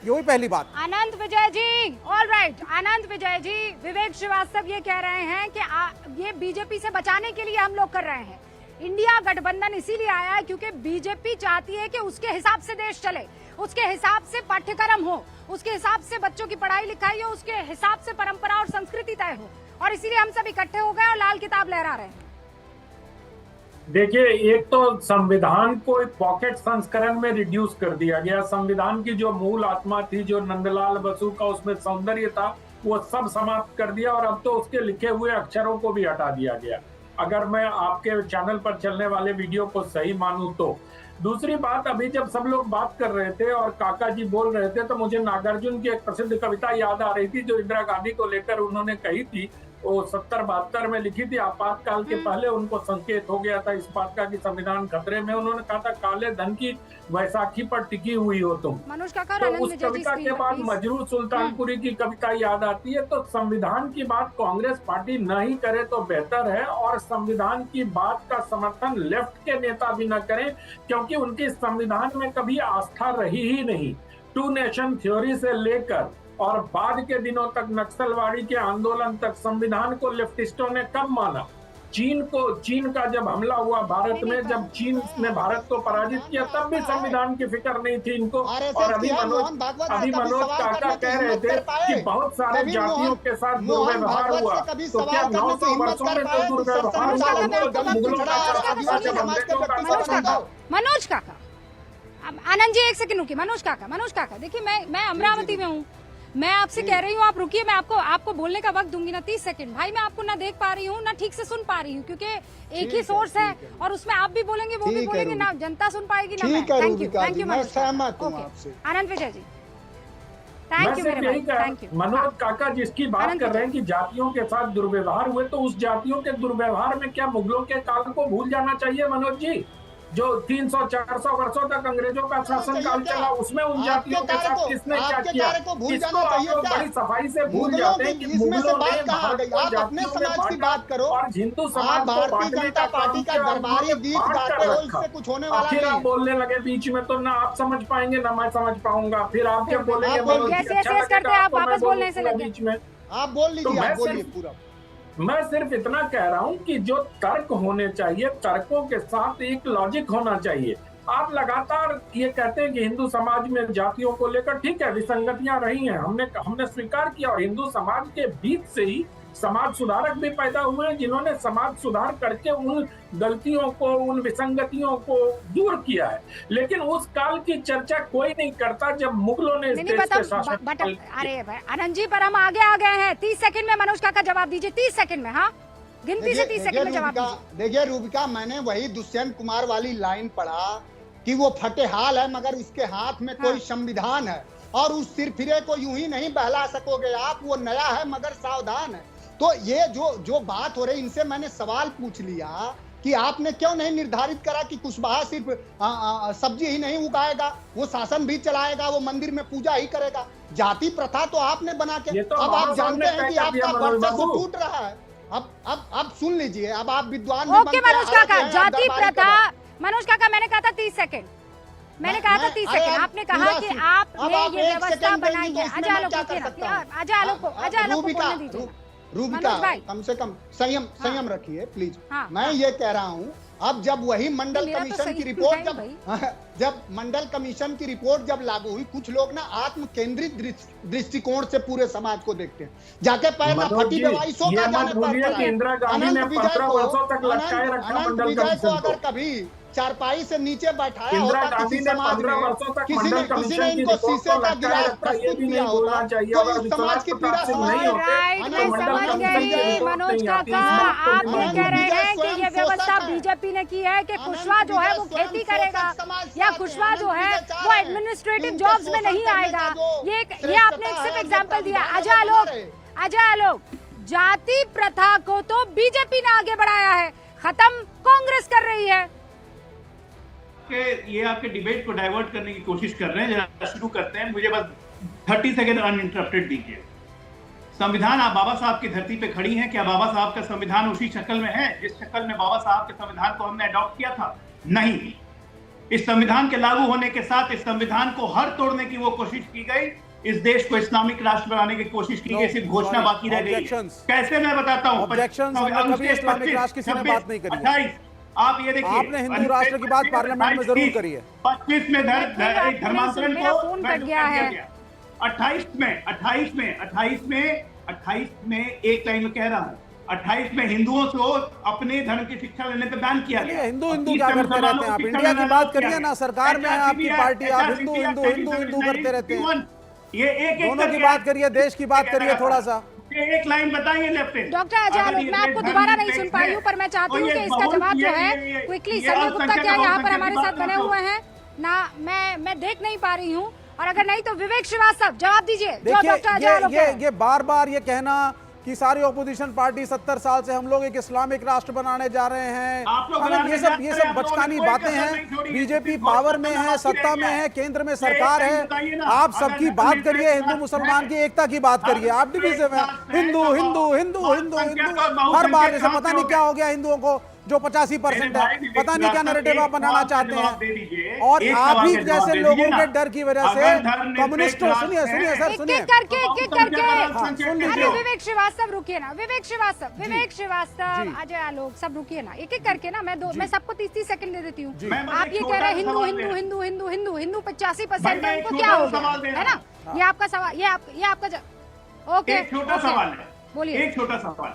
ये पहली बात।
अनंत विजय जी, ऑल राइट, अनंत विजय जी, विवेक श्रीवास्तव ये कह रहे हैं कि ये बीजेपी से बचाने के लिए हम लोग कर रहे हैं। इंडिया गठबंधन इसीलिए आया है क्योंकि बीजेपी चाहती है कि उसके हिसाब से देश चले, उसके हिसाब से पाठ्यक्रम हो, उसके हिसाब से बच्चों की पढ़ाई लिखाई हो, उसके हिसाब से परंपरा और संस्कृति तय हो, और इसीलिए हम सब इकट्ठे हो गए और लाल किताब लहरा रहे हैं।
देखिए, एक तो संविधान को एक पॉकेट संस्करण में रिड्यूस कर दिया गया। संविधान की जो मूल आत्मा थी, जो नंदलाल बसु का उसमें सौंदर्य था, वो सब समाप्त कर दिया और अब तो उसके लिखे हुए अक्षरों को भी हटा दिया गया, अगर मैं आपके चैनल पर चलने वाले वीडियो को सही मानूं तो। दूसरी बात, अभी जब सब लोग बात कर रहे थे और काका जी बोल रहे थे तो मुझे नागार्जुन की एक प्रसिद्ध कविता याद आ रही थी जो इंदिरा गांधी को लेकर उन्होंने कही थी वो 70-72 में लिखी थी, आपातकाल के पहले उनको संकेत हो गया था इस बात का कि संविधान खतरे में। उन्होंने कहा था काले धन की वैसाखी पर टिकी हुई हो तुम।
मनोज काका,
तो उस कविता के बाद मजरूर सुल्तानपुरी की कविता याद आती है। तो संविधान की बात कांग्रेस पार्टी न ही करे तो बेहतर है, और संविधान की बात का समर्थन लेफ्ट के नेता भी न करें, क्योंकि उनकी संविधान में कभी आस्था रही ही नहीं। 2 नेशन थ्योरी से लेकर और बाद के दिनों तक नक्सलवाड़ी के आंदोलन तक संविधान को लेफ्टिस्टों ने कब माना? चीन का जब हमला हुआ भारत में, जब चीन ने भारत को पराजित किया, तब भी संविधान की फिक्र नहीं थी इनको। और अभी मनोज काका कह रहे थे कि बहुत सारे जातियों के साथ दुर्व्यवहार हुआ, तो क्या 900 वर्षों में जो दुर्व्यवहार हुआ उनको जब मुगलों का
मनोज काका, आनंद जी एक सेकंड रुकिए। मनोज काका देखिए, मैं अमरावती में हूँ, मैं आपसे कह रही हूँ आप रुकिए, मैं आपको बोलने का वक्त दूंगी ना 30 सेकंड। भाई मैं आपको ना देख पा रही हूँ ना ठीक से सुन पा रही हूँ, क्योंकि एक ही सोर्स है और उसमें आप भी बोलेंगे वो भी बोलेंगे, ना जनता सुन पाएगी ना मैं। Thank you Anand Vijay ji, thank you मेरे भाई, थैंक यू।
मनोज काका जिसकी बात कर रहे हैं कि जातियों के साथ दुर्व्यवहार हुए, तो उस जातियों के दुर्व्यवहार में क्या मुगलों के काल को भूल जाना चाहिए मनोज जी? जो 300-400 वर्षों तक अंग्रेजों का शासन काल चला, उसमें उन जातियों के साथ किसने क्या किया? किसको आप लोग बड़ी सफाई से भूल जाते हैं कि मुगलों ने भारत को जातियों में बांटा और हिंदू समाज को बांटने का काम किया, फिर आप बोलने लगे बीच में, तो ना आप समझ पाएंगे ना मैं समझ पाऊंगा। फिर आप क्या बोलेंगे बीच में?
आप बोल लीजिए पूरा।
मैं सिर्फ इतना कह रहा हूं कि जो तर्क होने चाहिए, तर्कों के साथ एक लॉजिक होना चाहिए। आप लगातार ये कहते हैं कि हिंदू समाज में जातियों को लेकर ठीक है विसंगतियां रही हैं, हमने स्वीकार किया, और हिंदू समाज के बीच से ही समाज सुधारक भी पैदा हुए हैं जिन्होंने समाज सुधार करके उन गलतियों को, उन विसंगतियों को दूर किया है। लेकिन उस काल की चर्चा कोई नहीं करता जब मुगलों ने इस देश पे शासन।
अरे आनंद जी, पर हम आगे आ गए हैं। 30 सेकंड में मनोज काका जवाब दीजिए, 30 सेकंड में। हाँ, गिनती से 30 सेकंड में जवाब दीजिए।
देखिए रूबिका, मैंने वही दुष्यंत कुमार वाली लाइन पढ़ा कि वो फटे हाल है मगर उसके हाथ में कोई संविधान है, और उस सिरफिरे को यूं ही नहीं बहला सकोगे आप, वो नया है मगर सावधान है। तो ये जो बात हो रही, इनसे मैंने सवाल पूछ लिया कि आपने क्यों नहीं निर्धारित करा कि कुशवाहा सिर्फ सब्जी ही नहीं उगाएगा, वो शासन भी चलाएगा, वो मंदिर में पूजा ही करेगा। जाति प्रथा तो आपने बना के, अब आप जानते हैं कि आपका वर्चस्व टूट रहा है। अब सुन लीजिए, अब आप विद्वान
ओके मनोज काका, जाति प्रथा। मनोज काका, मैंने कहा था 30 सेकंड, मैंने कहा था 30 सेकंड, आपने कहा कि आपने ये व्यवस्था बनाई है। अजय आलोक को बोलने दीजिए।
रूबिका, कम से कम संयम रखिए प्लीज। मैं ये कह रहा हूँ, अब जब वही मंडल कमीशन की रिपोर्ट जब मंडल कमीशन की रिपोर्ट जब लागू हुई, कुछ लोग ना आत्म केंद्रित दृष्टिकोण से पूरे समाज को देखते हैं, जाके पैर ना फटी बेवाइसों का जाने पर अनंत विजय को अगर कभी चारपाई से नीचे बैठाया होता किसी समाज में, किसी ने इनको शीशे का गिलास प्रस्तुत किया होता, तो इस समाज की पीड़ा
समझ गई। मनोज काका, आप ये कह रहे हैं कि ये व्यवस्था बीजेपी ने की है कि कुशवाहा जो है वो खेती करेगा, या कुशवाहा जो है वो एडमिनिस्ट्रेटिव जॉब्स में नहीं आएगा। ये आपने एक सिर्फ एग्जाम्पल दिया। अजय आलोक, जाति प्रथा को तो बीजेपी ने आगे बढ़ाया है, खत्म कांग्रेस कर रही है।
ये आपके डिबेट को डाइवर्ट करने की कोशिश कर रहे हैं। जरा शुरू करते हैं, मुझे बस 30 सेकंड अनइंटरप्टेड दीजिए। संविधान, आप बाबा साहब की धरती पे खड़ी हैं, क्या बाबा साहब का संविधान उसी शक्ल में है जिस शक्ल में बाबा साहब के संविधान को हमने अडॉप्ट किया था? नहीं। इस संविधान के लागू होने के साथ इस संविधान को हर तोड़ने की वो कोशिश की गई, इस देश को इस्लामिक राष्ट्र बनाने की कोशिश की गई, सिर्फ घोषणा बाकी रह गई। कैसे, मैं बताता हूँ। आप ये देखिए,
आपने हिंदू राष्ट्र की बात पार्लियामेंट में जरूर करी है।
25 में धर्मांतरण को 28 में एक लाइन में कह रहा हूँ, 28 में हिंदुओं को अपने धर्म की शिक्षा लेने पे बैन किया गया।
हिंदू क्या करते रहते हैं आप? इंडिया की बात करिए ना, सरकार में है आपकी पार्टी, आप हिंदू करते रहते हैं।
ये एक
दोनों की बात करिए, देश की बात करिए थोड़ा सा।
एक लाइन बताइए लेफ्टिस्ट।
डॉक्टर अजय आलोक, मैं आपको दोबारा नहीं सुन पाई हूँ, पर मैं चाहती हूँ कि इसका जवाब जो है क्विकली। संजय गुप्ता क्या यहाँ पर हमारे साथ बने हुए हैं ना? मैं देख नहीं पा रही हूँ, और अगर नहीं तो विवेक श्रीवास्तव जवाब दीजिए।
ये बार बार ये कहना कि सारी ऑपोजिशन पार्टी 70 साल से हम लोग एक इस्लामिक राष्ट्र बनाने जा रहे हैं। ये सब बचकानी बातें हैं। बीजेपी पावर में है, सत्ता में है, केंद्र में सरकार है। आप सबकी बात करिए, हिंदू मुसलमान की एकता की बात करिए। आप डिविजन है, हिंदू हिंदू हिंदू हिंदू हिंदू हर बार जैसे पता नहीं क्या हो गया हिंदुओं को, जो 85% है, पता नहीं क्या नैरेटिव आप बनाना चाहते हैं। और आप ही जैसे लोगों के डर की वजह से कम्युनिस्टों, सुनिए सर, सुनिए
अरे विवेक श्रीवास्तव रुकिए ना, विवेक श्रीवास्तव, अजय आलोक सब रुकिए ना, एक एक करके ना। मैं सबको 30-30 सेकंड दे देती हूँ। आप ये कह रहे हैं हिंदू हिंदू हिंदू हिंदू हिंदू हिंदू 85% है, उनको क्या हो गया है ना? ये आपका सवाल, ये आपका ओके,
एक छोटा सवाल है,
बोलिए।
एक छोटा सवाल,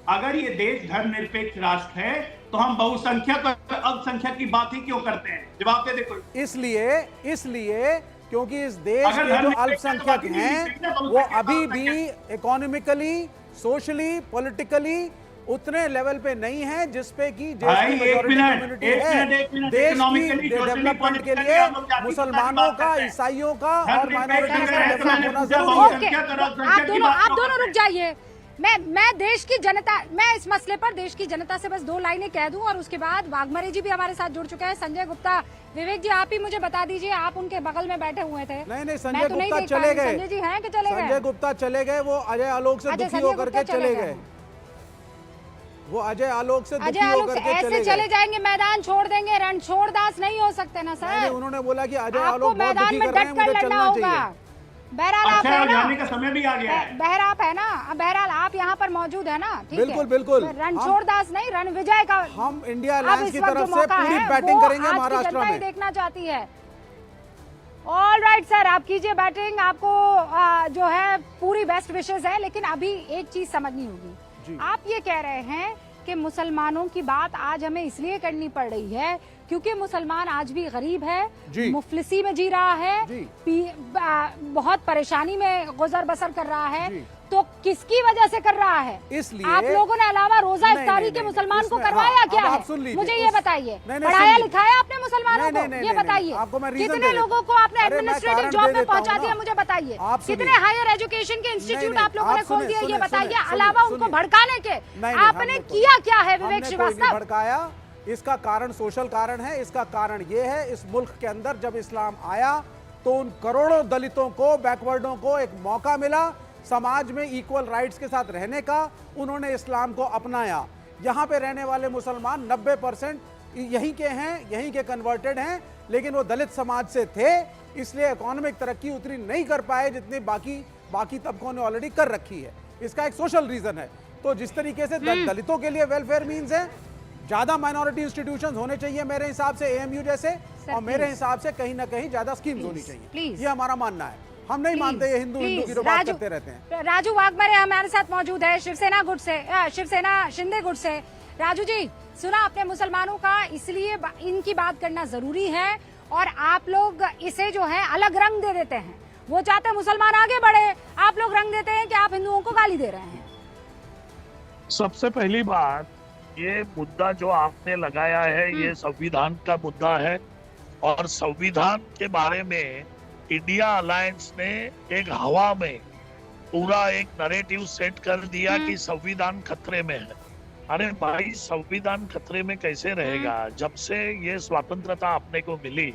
अगर ये देश धर्मनिरपेक्ष राष्ट्र है तो हम बहुसंख्यक और अल्पसंख्यक की बात ही क्यों करते हैं? जवाब दे दे कोई।
इसलिए क्योंकि इस देश के जो अल्पसंख्यक हैं वो अभी भी इकोनॉमिकली, सोशली, पॉलिटिकली उतने लेवल पे नहीं है जिसपे कि देश की मेजॉरिटी कम्युनिटी है। देश की डेवलपमेंट के लिए मुसलमानों का, ईसाइयों का और माइनॉरिटीज का डेवलप होना जरूरी है।
आप दोनों रुक जाइए। मैं देश की जनता, मैं इस मसले पर देश की जनता से बस 2 लाइनें कह दूं और उसके बाद वाघमारे जी भी हमारे साथ जुड़ चुके हैं, संजय गुप्ता। विवेक जी आप ही मुझे बता दीजिए, आप उनके बगल में बैठे हुए थे।
नहीं, संजय गुप्ता चले गए।
संजय जी हैं कि चले गए?
संजय गुप्ता चले गए, वो अजय आलोक से दुखी होकर के चले गए। वो अजय आलोक से दुखी होकर के
ऐसे चले जाएंगे, मैदान छोड़ देंगे, रणछोड़दास नहीं हो सकते ना सर।
उन्होंने बोला कि अजय आलोक
मैदान में डट कर लड़ना होगा। बहरहाल आप है ना,
जाने का समय भी आ गया है।
बहरहाल आप यहाँ पर मौजूद है ना?
बिल्कुल।
रणछोड़दास नहीं, रणविजय का
हम इंडिया अलायंस की तरफ से पूरी बैटिंग करेंगे महाराष्ट्र में।
देखना चाहती है। ऑल राइट सर, आप कीजिए बैटिंग, आपको जो है पूरी बेस्ट विशेष है। लेकिन अभी एक चीज समझनी होगी, आप ये कह रहे हैं कि मुसलमानों की बात आज हमें इसलिए करनी पड़ रही है क्योंकि मुसलमान आज भी गरीब है, मुफलिसी में जी रहा है, बहुत परेशानी में गुजर बसर कर रहा है। तो किसकी वजह से कर रहा है?
इसलिए
आप लोगों ने अलावा रोजा इफ्तारी के मुसलमान को करवाया क्या है? मुझे ये बताइए, पढ़ाया लिखाया आपने मुसलमानों को? ये बताइए, कितने लोगों को आपने एडमिनिस्ट्रेटिव जॉब में पहुंचा दिया? मुझे बताइए, कितने हायर एजुकेशन के इंस्टीट्यूट आप लोगों ने खोल दिया? ये बताइए, अलावा उनको भड़काने के आपने किया क्या है? विवेक श्रीवास्तव,
भड़काया, इसका कारण सोशल कारण है। इसका कारण यह है, इस मुल्क के अंदर जब इस्लाम आया तो उन करोड़ों दलितों को, बैकवर्डों को एक मौका मिला समाज में इक्वल राइट्स के साथ रहने का। उन्होंने इस्लाम को अपनाया। यहाँ पे रहने वाले मुसलमान 90% यहीं के हैं, यहीं के कन्वर्टेड हैं, लेकिन वो दलित समाज से थे, इसलिए इकोनॉमिक तरक्की उतनी नहीं कर पाए जितनी बाकी तबकों ने ऑलरेडी कर रखी है। इसका एक सोशल रीजन है। तो जिस तरीके से दलितों के लिए वेलफेयर मीन्स है, ज्यादा माइनॉरिटी इंस्टीट्यूशंस होने चाहिए मेरे हिसाब से, एएमयू जैसे, और मेरे हिसाब से कहीं ना कहीं ज्यादा स्कीम्स होनी चाहिए। ये हमारा मानना है। हम नहीं मानते ये हिंदू की जो बात करते रहते हैं।
राजू वाघमारे हमारे साथ मौजूद है, शिवसेना गुट से, शिवसेना शिंदे गुट से। राजू जी, सुना आपने मुसलमानों का, इसलिए इनकी बात करना जरूरी है और आप लोग इसे जो है अलग रंग दे देते हैं। वो चाहते हैं मुसलमान आगे बढ़े, आप लोग रंग देते हैं कि आप हिंदुओं को गाली दे रहे हैं।
सबसे पहली बात, ये मुद्दा जो आपने लगाया है ये संविधान का मुद्दा है और संविधान के बारे में इंडिया अलायंस ने एक हवा में पूरा एक नैरेटिव सेट कर दिया कि संविधान खतरे में है। अरे भाई, संविधान खतरे में कैसे रहेगा? जब से ये स्वतंत्रता अपने को मिली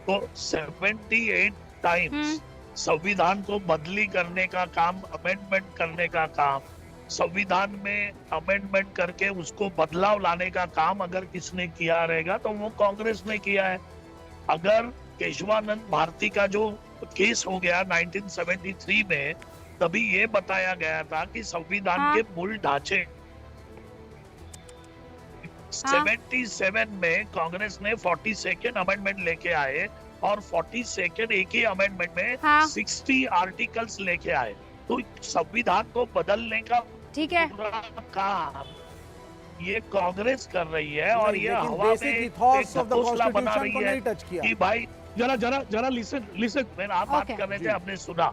तो 78 टाइम्स संविधान को बदली करने का काम, अमेंडमेंट करने का काम, संविधान में अमेंडमेंट करके उसको बदलाव लाने का काम अगर किसने किया रहेगा तो वो कांग्रेस ने किया है। अगर केशवानंद भारती का जो केस हो गया 1973 में, तभी ये बताया गया था कि संविधान के मूल ढांचे 77 में कांग्रेस ने 42nd अमेंडमेंट लेके आए और 42nd एक ही अमेंडमेंट में 60 आर्टिकल्स लेके आए। तो संविधान को बदलने का
ठीक है
काम ये कांग्रेस कर रही है और ये हवा में एक घोंसला बना रही है कि भाई जरा लिसन मैंने आप बात कर रहे थे, आपने सुना।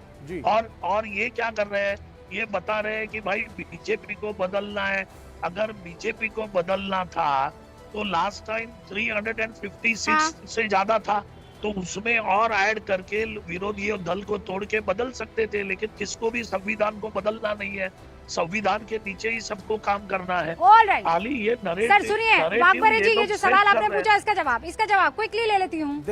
और ये क्या कर रहे हैं, ये बता रहे हैं कि भाई बीजेपी को बदलना है। अगर बीजेपी को बदलना था तो लास्ट टाइम 356 से ज्यादा था, तो उसमें और ऐड करके विरोधी दल को तोड़ के बदल सकते थे, लेकिन किसको भी संविधान को बदलना नहीं है, संविधान के नीचे ही सबको काम करना है।
ऑलराइट,
खाली ये
सर सुनिए वाघबारी जी, ये जो सवाल आपने पूछा इसका जवाब क्विकली ले लेती हूँ।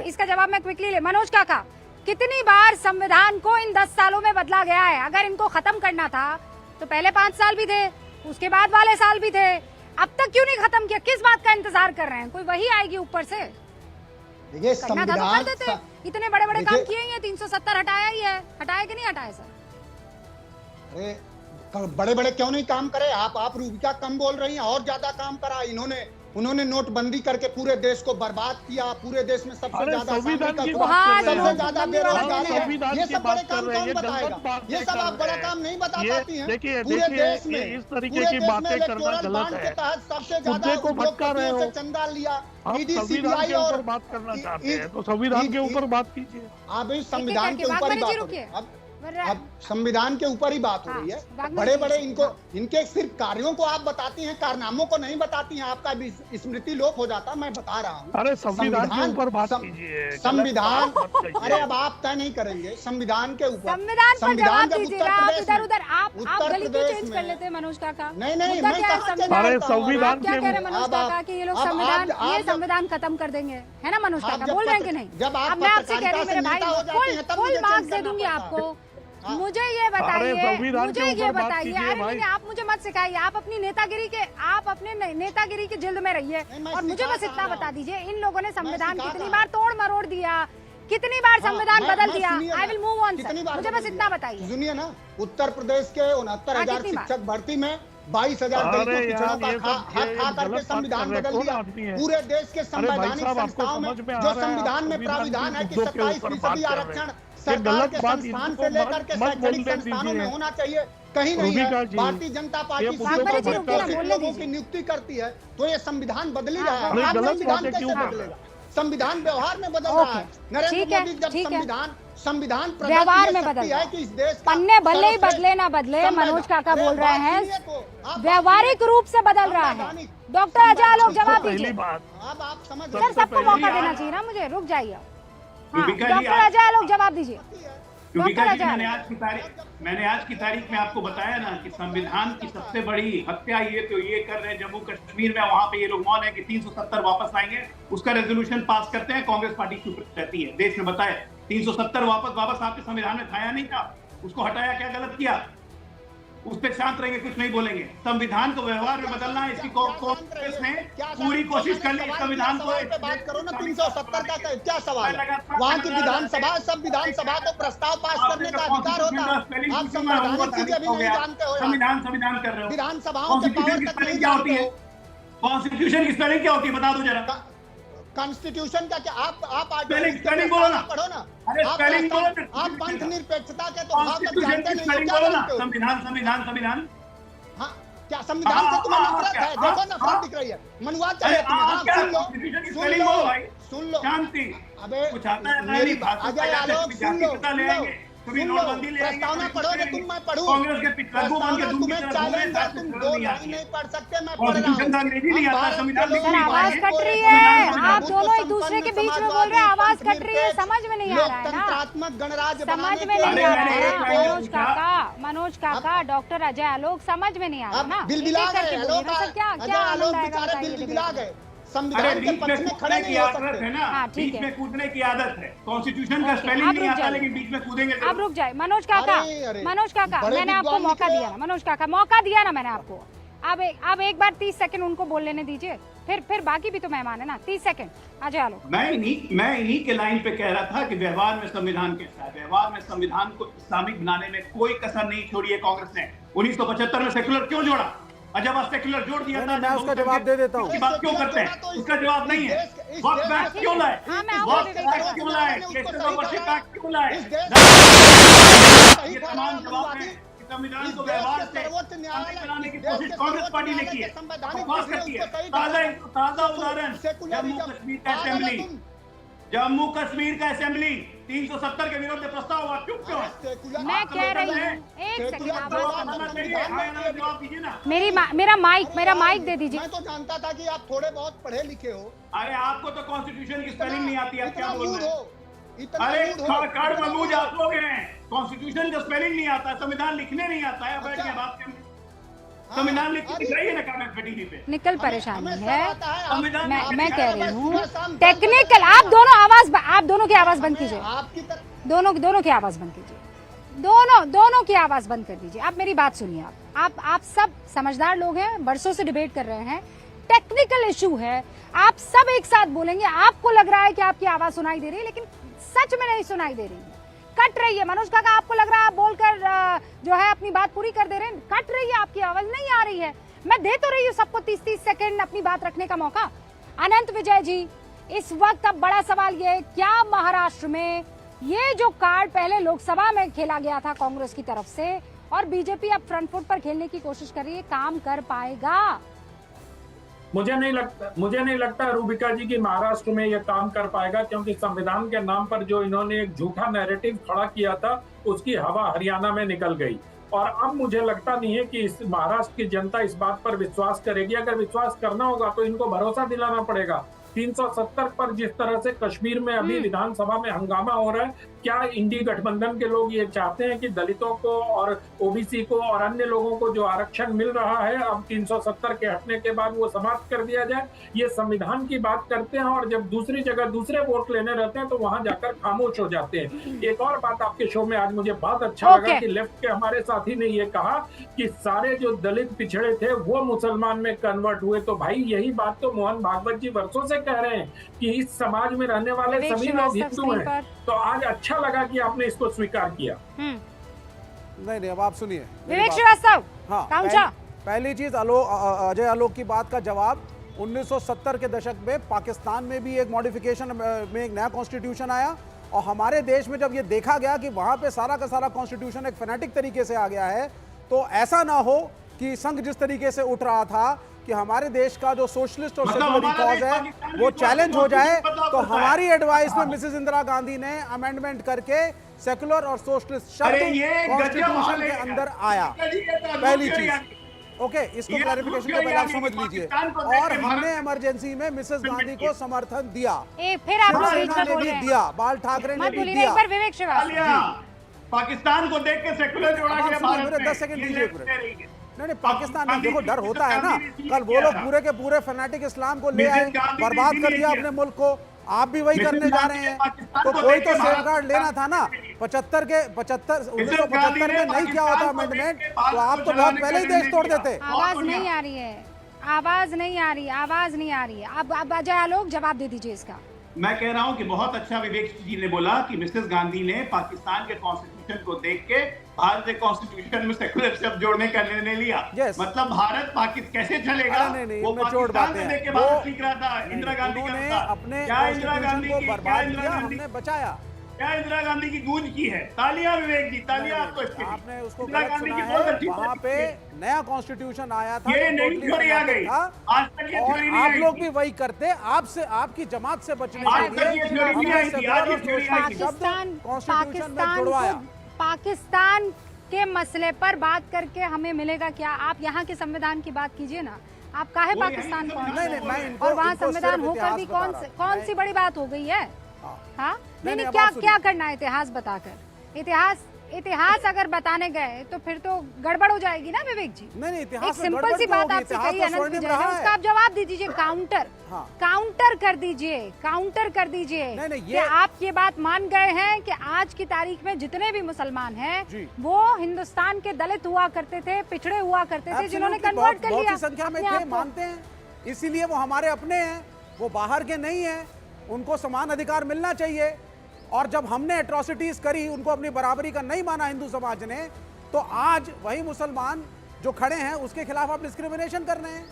इसका जवाब मैं क्विकली ले। मनोज काका, कितनी बार संविधान को इन 10 सालों में बदला गया है? अगर इनको खत्म करना था तो पहले 5 साल भी थे, उसके बाद वाले साल भी थे, अब तक क्यों नहीं खत्म किया? किस बात का इंतजार कर रहे हैं? कोई वही आएगी ऊपर से?
देखिए संविधान,
इतने बड़े बड़े काम किए ही है, 370 हटाया ही है, हटाया कि नहीं हटाया सर?
अरे बड़े बड़े क्यों नहीं काम करे? आप रूबिका कम बोल रही हैं, और ज्यादा काम करा उन्होंने नोटबंदी करके पूरे देश को बर्बाद किया, पूरे देश में सबसे ज्यादा बेरोजगारी है। ये सब बड़े काम कौन बताएगा? ये सब आप बड़ा काम नहीं बता पाती हैं। पूरे देश में
इस तरीके की बातें करना गलत है।
सबसे ज्यादा उद्योगपतियों से चंदा लिया, ईडी सीबीआई और
बात करना चाहते हैं तो संविधान के ऊपर बात कीजिए।
आप संविधान के ऊपर ही बात हो रही है। अब संविधान के ऊपर ही बात हो रही है। बड़े बड़े इनके सिर्फ कार्यों को आप बताती हैं, कारनामों को नहीं बताती हैं। आपका भी स्मृति लोप हो जाता, मैं बता रहा हूँ।
अरे संविधान के ऊपर बात कीजिए।
संविधान, अरे अब आप तय नहीं करेंगे संविधान के ऊपर।
संविधान जब उत्तर प्रदेश आप गली क्यों चेंज कर लेते हैं मनोज काका?
नहीं मैं
संविधान
क्या कह रहे हैं मनोज काका कि ये लोग संविधान खत्म कर देंगे, है ना मनोज काका? बोल रहे हैं कि नहीं?
जब आप
मैं आपसे कह रही हूँ मेरे भाई, फुल मार्क्स दे दूंगी आपको। मुझे ये बताइए, अरे आप मुझे मत सिखाइए। आप अपनी नेतागिरी के जिल्द में रहिए और मुझे बस इतना बता दीजिए, इन लोगों ने संविधान कितनी बार तोड़ मरोड़ दिया, कितनी बार संविधान बदल दिया? I will move on sir, मुझे बस इतना बताइए।
सुनिए ना, उत्तर प्रदेश के 69,000 शिक्षक भर्ती में 22,000 दलितों पिछड़ों का हक खा करके संविधान बदल दिया। पूरे देश के संवैधानिक संस्थाओं में जो संविधान में प्राविधान है कि 27% आरक्षण सरकार के संस्थान से लेकर के शैक्षणिक संस्थानों में होना चाहिए, कहीं नहीं है। भारतीय जनता पार्टी लोगों की नियुक्ति करती है, तो ये संविधान बदल ही रहा है। आप संविधान कैसे बदलेगा? संविधान व्यवहार में बदल रहा है। नरेंद्र मोदी जब संविधान
व्यवहार में बदल है कि इस देश पन्ने भले ही बदले ना बदले, मनोज काका बोल रहे हैं व्यवहारिक रूप से बदल रहा है। डॉक्टर अजय आलोक जवाब दीजिए।
अब आप समझ
सर, सबको मौका देना चाहिए ना मुझे। रुक जाइए, डॉक्टर अजय आलोक जवाब दीजिए।
मैंने आज की तारीख में आपको बताया ना कि संविधान की सबसे बड़ी हत्या ये कर रहे हैं जम्मू कश्मीर में। वहां पे ये लोग मौन है कि 370 वापस आएंगे, उसका रेजोल्यूशन पास करते हैं, कांग्रेस पार्टी चुप रहती है। देश में बताया 370 वापस आपके संविधान में था या नहीं था? उसको हटाया, क्या गलत किया? उस पर शांत रहेंगे, कुछ नहीं बोलेंगे। संविधान को व्यवहार में बदलना है, इसकी कांग्रेस ने पूरी कोशिश कर ली। संविधान को
बात करो ना, 370 का क्या सवाल है? वहाँ की विधानसभा, सब विधानसभा को प्रस्ताव पास करने का अधिकार होता है। आप संवैधानिक चीजें भी नहीं जानते हो।
संविधान कर रहे हो।
विधानसभाओं के पावर तक नहीं जानते हो।
कॉन्स्टिट्यूशन की स्पेलिंग क्या होती है बता दो जरा।
कॉन्स्टिट्यूशन का क्या आप
स्पेलिंग बोलो ना।
पढ़ो ना,
अरे स्पेलिंग बोलो।
आप पंथ निरपेक्षता के तो भाव तक जानते नहीं हो।
बोलो ना, संविधान।
हाँ, क्या संविधान से तुम्हें नफरत है? देखो नफरत दिख रही है, मनुवाद चाहिए तुम्हें। सुन लो
शांति।
अबे मेरी अजय आलोक प्रस्तावना पढ़ोगे तुम, मैं पढ़ूं? तुम्हें चैलेंज है, तुम 2 लाइन नहीं पढ़ सकते, मैं पढ़ रहा हूँ।
आवाज कट रही है, आप दोनों एक दूसरे के बीच में बोल रहे हैं, आवाज कट रही है, समझ में नहीं आ रहा है ना।
लोकतंत्रात्मक गणराज्य
समझ में नहीं आ रहा है। मनोज काका, डॉक्टर अजय आलोक समझ में नहीं आ रहा ना।
बिलबिला गए अजय आलोक, बेचारे बिलबिला गए। संविधान के पक्ष में खड़े नहीं हो सकते
है ना। बीच में कूदने की आदत है। कॉन्स्टिट्यूशन का स्पेलिंग नहीं आता, लेकिन बीच में कूदेंगे।
अब रुक जाए मनोज काका, मैंने आपको मौका दिया ना। मनोज काका, मौका दिया ना मैंने आपको। अब एक बार 30 सेकंड उनको बोल लेने दीजिए, फिर बाकी भी तो मेहमान है ना। 30 सेकंड अजय आलोक।
मैं इन्हीं के लाइन पे कह रहा था कि व्यवहार में संविधान कैसा है। व्यवहार में संविधान को इस्लामिक बनाने में कोई कसर नहीं छोड़ी है कांग्रेस ने। 1975 में सेकुलर क्यों जोड़ा? और जब आप सेक्युलर जोड़ दिया था,
मैं उसका जवाब दे देता हूँ।
बात क्यों करते हैं? उसका जवाब नहीं है। वक्त बैक क्यों लाए? वक्त बैक क्यों लाए? केसेस ओवरशिप एक्ट क्यों लाए? ये तमाम जवाब हैं। संविधान को व्यवहार से बनाने की कोशिश कांग्रेस पार्टी ने की है, पास करती है। ताजा उदाहरण जम्मू कश्मीर का असेंबली। जम्मू कश्मीर का असेंबली 370 के विरुद्ध प्रस्ताव हुआ, चुप क्यों है?
मैं कह रही हूँ, एक सेकंड
जवाब दीजिए ना।
मेरा माइक दे दीजिए।
मैं तो जानता था कि आप थोड़े बहुत पढ़े लिखे हो।
अरे आपको तो कॉन्स्टिट्यूशन की स्पेलिंग नहीं आती, आप क्या बोल रहे
हो?
हैं? अरे कड़ मलूज आप लोग हैं, कॉन्स्टिट्यूशन का स्पेलिंग नहीं आता, संविधान लिखने नहीं आता है। बैठ के बात करने, संविधान लिख के दिखाइए ना कागज पे, टीवी पे।
टेक्निकल परेशानी है, मैं कह रही हूँ टेक्निकल। आप दोनों की आवाज बंद कीजिए, दोनों की आवाज बंद कीजिए, दोनों की आवाज बंद कर दीजिए। आप मेरी बात सुनिए। आप सब समझदार लोग हैं, बरसों से डिबेट कर रहे हैं। टेक्निकल इशू है, आप सब एक साथ बोलेंगे। आपको लग रहा है कि आपकी आवाज सुनाई दे रही है, लेकिन सच में नहीं सुनाई दे रही है, कट रही है। मनोज काका, आपको लग रहा है आप बोलकर जो है अपनी बात पूरी कर दे रहे हैं, कट रही है, आपकी आवाज नहीं आ रही है। मैं दे तो रही हूँ सबको 30-30 सेकंड अपनी बात रखने का मौका। अनंत विजय जी, इस वक्त अब बड़ा सवाल ये है, क्या महाराष्ट्र में ये जो कार्ड पहले लोकसभा में खेला गया था कांग्रेस की तरफ से और बीजेपी अब फ्रंट फुट पर खेलने की कोशिश कर रही है, काम कर पाएगा?
मुझे नहीं लगता रूबिका जी की महाराष्ट्र में यह काम कर पाएगा, क्योंकि संविधान के नाम पर जो इन्होंने एक झूठा नैरेटिव खड़ा किया था उसकी हवा हरियाणा में निकल गई। और अब मुझे लगता नहीं है कि इस महाराष्ट्र की जनता इस बात पर विश्वास करेगी। अगर विश्वास करना होगा तो इनको भरोसा दिलाना पड़ेगा। 370 पर जिस तरह से कश्मीर में अभी विधानसभा में हंगामा हो रहा है, क्या इंडी गठबंधन के लोग ये चाहते हैं कि दलितों को और ओबीसी को और अन्य लोगों को जो आरक्षण मिल रहा है अब 370 के हटने के बाद वो समाप्त कर दिया जाए? ये संविधान की बात करते हैं और जब दूसरी जगह दूसरे वोट लेने रहते हैं तो वहां जाकर खामोश हो जाते हैं। एक और बात आपके शो में आज मुझे बहुत अच्छा लगा कि लेफ्ट के हमारे साथी ने ये कहा कि सारे जो दलित पिछड़े थे वो मुसलमान में कन्वर्ट हुए। तो भाई यही बात तो मोहन भागवत जी वर्षों से कह रहे हैं कि इस समाज में रहने वाले सभी लोग हिंदू हैं। तो आज अच्छा लगा कि आपने इसको स्वीकार किया।
नहीं, अब आप सुनिए
विवेक श्रीवास्तव।
हाँ, पहली चीज अजय आलोक की बात का जवाब, 1970 के दशक में पाकिस्तान में भी एक मॉडिफिकेशन में एक नया कॉन्स्टिट्यूशन आया और हमारे देश में जब ये देखा गया कि वहां पे सारा का सारा कॉन्स्टिट्यूशन एक फेनेटिक तरीके से आ गया है, तो ऐसा ना हो कि संघ जिस तरीके से उठ रहा था कि हमारे देश का जो सोशलिस्ट और सेक्युलर कॉज है वो चैलेंज हो जाए, तो हमारी एडवाइस में मिसेस इंदिरा गांधी ने अमेंडमेंट करके सेक्युलर और सोशलिस्ट शब्द कॉन्स्टिट्यूशन के अंदर आया। पहली चीज, ओके, इसको क्लैरिफिकेशन के पहले आप समझ लीजिए। और हमने इमरजेंसी में मिसेस गांधी को समर्थन दिया,
फिर आप
शिवसेना ने भी दिया, बाल ठाकरे ने भी दिया।
पाकिस्तान को देख के सेक्युलर जोड़ा गया भारत में।
10 सेकंड दीजिए। नहीं, पाकिस्तान में देखो डर होता है ना, कल वो लोग पूरे के पूरे फैनेटिक इस्लाम को ले आए, बर्बाद कर दिया अपने मुल्क को। आप भी वही करने जा रहे हैं, तो कोई तो सेफगार्ड लेना था ना। 1975 में नहीं किया होता अमेंडमेंट, तो आप तो बहुत पहले ही देश तोड़ देते।
आवाज नहीं आ रही है, आवाज नहीं आ रही है। अब अजय आलोक जवाब दे दीजिए इसका।
मैं कह रहा हूं कि बहुत अच्छा विवेक जी ने बोला कि मिसेस गांधी ने पाकिस्तान के कॉन्स्टिट्यूशन को देख के भारत के कॉन्स्टिट्यूशन में सेक्युलर शब्द जोड़ने का निर्णय लिया। मतलब भारत पाकिस्तान कैसे चलेगा? वो पाकिस्तान से देख के भारत सीख रहा था। इंदिरा गांधी
अपने कॉन्स्टिट्यूशन को बर्बाद किया, हमने बचाया।
क्या इंदिरा गांधी की गूंज की है? तालियां विवेक जी, तालियां आपको इसके लिए।
आपने उसको गलत सुना है। वहाँ पे नया कॉन्स्टिट्यूशन आया था,
ये नई थ्योरी आ गई। आज तक ये थ्योरी नहीं आई।
आप लोग भी वही करते, आपसे आपकी जमात से बचने के लिए कॉन्स्टिट्यूशन में जुड़वाया।
पाकिस्तान के मसले पर बात करके हमें मिलेगा क्या? आप यहाँ के संविधान की बात कीजिए ना। आप काहे पाकिस्तान पहुंचे और वहाँ संविधान होकर भी कौन सी बड़ी बात हो गई है? हाँ, नहीं, क्या करना है इतिहास बताकर? इतिहास अगर बताने गए तो फिर तो गड़बड़ हो जाएगी ना विवेक जी।
नहीं, इतिहास
एक सिंपल सी बात आपसे कही अनंत विजय ने, उसका आप जवाब दे दीजिए। काउंटर कर दीजिए कि आप ये बात मान गए हैं कि आज की तारीख में जितने भी मुसलमान हैं वो हिंदुस्तान के दलित हुआ करते थे, पिछड़े हुआ करते थे, जिन्होंने कन्वर्ट कर लिया।
संख्या में थे, मानते हैं, इसीलिए वो हमारे अपने हैं, वो बाहर के नहीं है। उनको समान अधिकार मिलना चाहिए। और जब हमने एट्रोसिटीज करी, उनको अपनी बराबरी का नहीं माना हिंदू समाज ने, तो आज वही मुसलमान जो खड़े हैं उसके खिलाफ आप डिस्क्रिमिनेशन कर रहे हैं।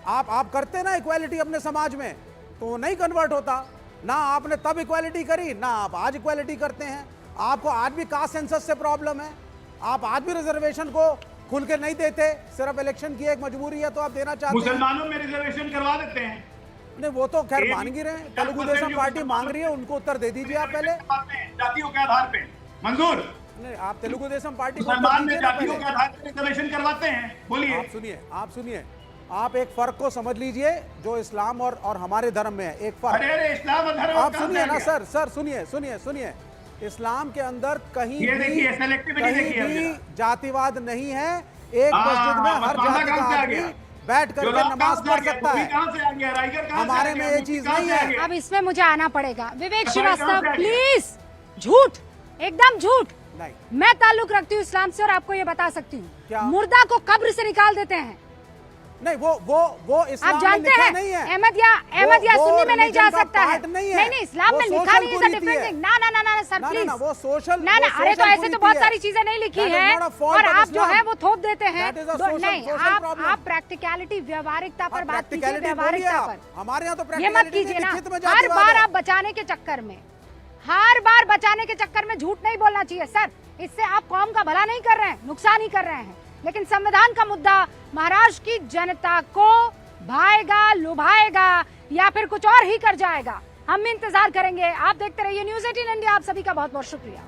आप करते ना इक्वालिटी अपने समाज में, तो वो नहीं कन्वर्ट होता ना। आपने तब इक्वालिटी करी ना, आप आज इक्वालिटी करते हैं। आपको आज भी कास्ट सेंसस से प्रॉब्लम है, आप आज भी रिजर्वेशन को खुल के नहीं देते, सिर्फ इलेक्शन की एक मजबूरी है तो आप देना चाहते हैं।
मुसलमानों में रिजर्वेशन करवा देते हैं।
नहीं वो तो खैर मांग ही रहे हैं, तेलुगु देशम पार्टी मांग रही है, उनको उत्तर दे दीजिए आप पहले।
जातियों के आधार पे मंजूर
नहीं, आप तेलुगु देशम पार्टी को
मुसलमान में जातियों के आधार पर रिजर्वेशन करवाते हैं, बोलिए।
आप सुनिए, आप एक फर्क को समझ लीजिए जो इस्लाम और हमारे धर्म में है, एक फर्क।
अरे इस्लाम और धर्म
आप सुनिए ना सर सुनिए, इस्लाम के अंदर कहीं भी जातिवाद नहीं है। एक मस्जिद में हर जाति का आदमी बैठ करके नमाज पढ़ सकता है, हमारे में ये चीज नहीं है।
अब इसमें मुझे आना पड़ेगा। विवेक श्रीवास्तव प्लीज, झूठ, एकदम झूठ। मैं ताल्लुक रखती हूँ इस्लाम से और आपको ये बता सकती हूँ, मुर्दा को कब्र से निकाल देते हैं।
नहीं वो इस्लाम
आप जानते हैं
नहीं है।
अहमदिया सुन्नी में नहीं जा सकता है।
नहीं,
नहीं इस्लाम में लिखा नहीं है डिफरेंट थिंग। ना सर प्लीज,
वो सोशल
ना अरे तो ऐसे तो बहुत सारी चीजें नहीं लिखी है और आप जो है वो थोप देते हैं। नहीं, आप प्रैक्टिकलिटी, व्यवहारिकता पर बात कीजिए, व्यवहारिकता पर।
हमारे यहाँ तो
ये मत कीजिए ना, हर बार आप बचाने के चक्कर में झूठ नहीं बोलना चाहिए सर। इससे आप कौम का भला नहीं कर रहे हैं, नुकसान ही कर रहे हैं। लेकिन संविधान का मुद्दा महाराष्ट्र की जनता को भाएगा, लुभाएगा या फिर कुछ और ही कर जाएगा, हम इंतजार करेंगे। आप देखते रहिए न्यूज़ 18 इंडिया। आप सभी का बहुत बहुत शुक्रिया।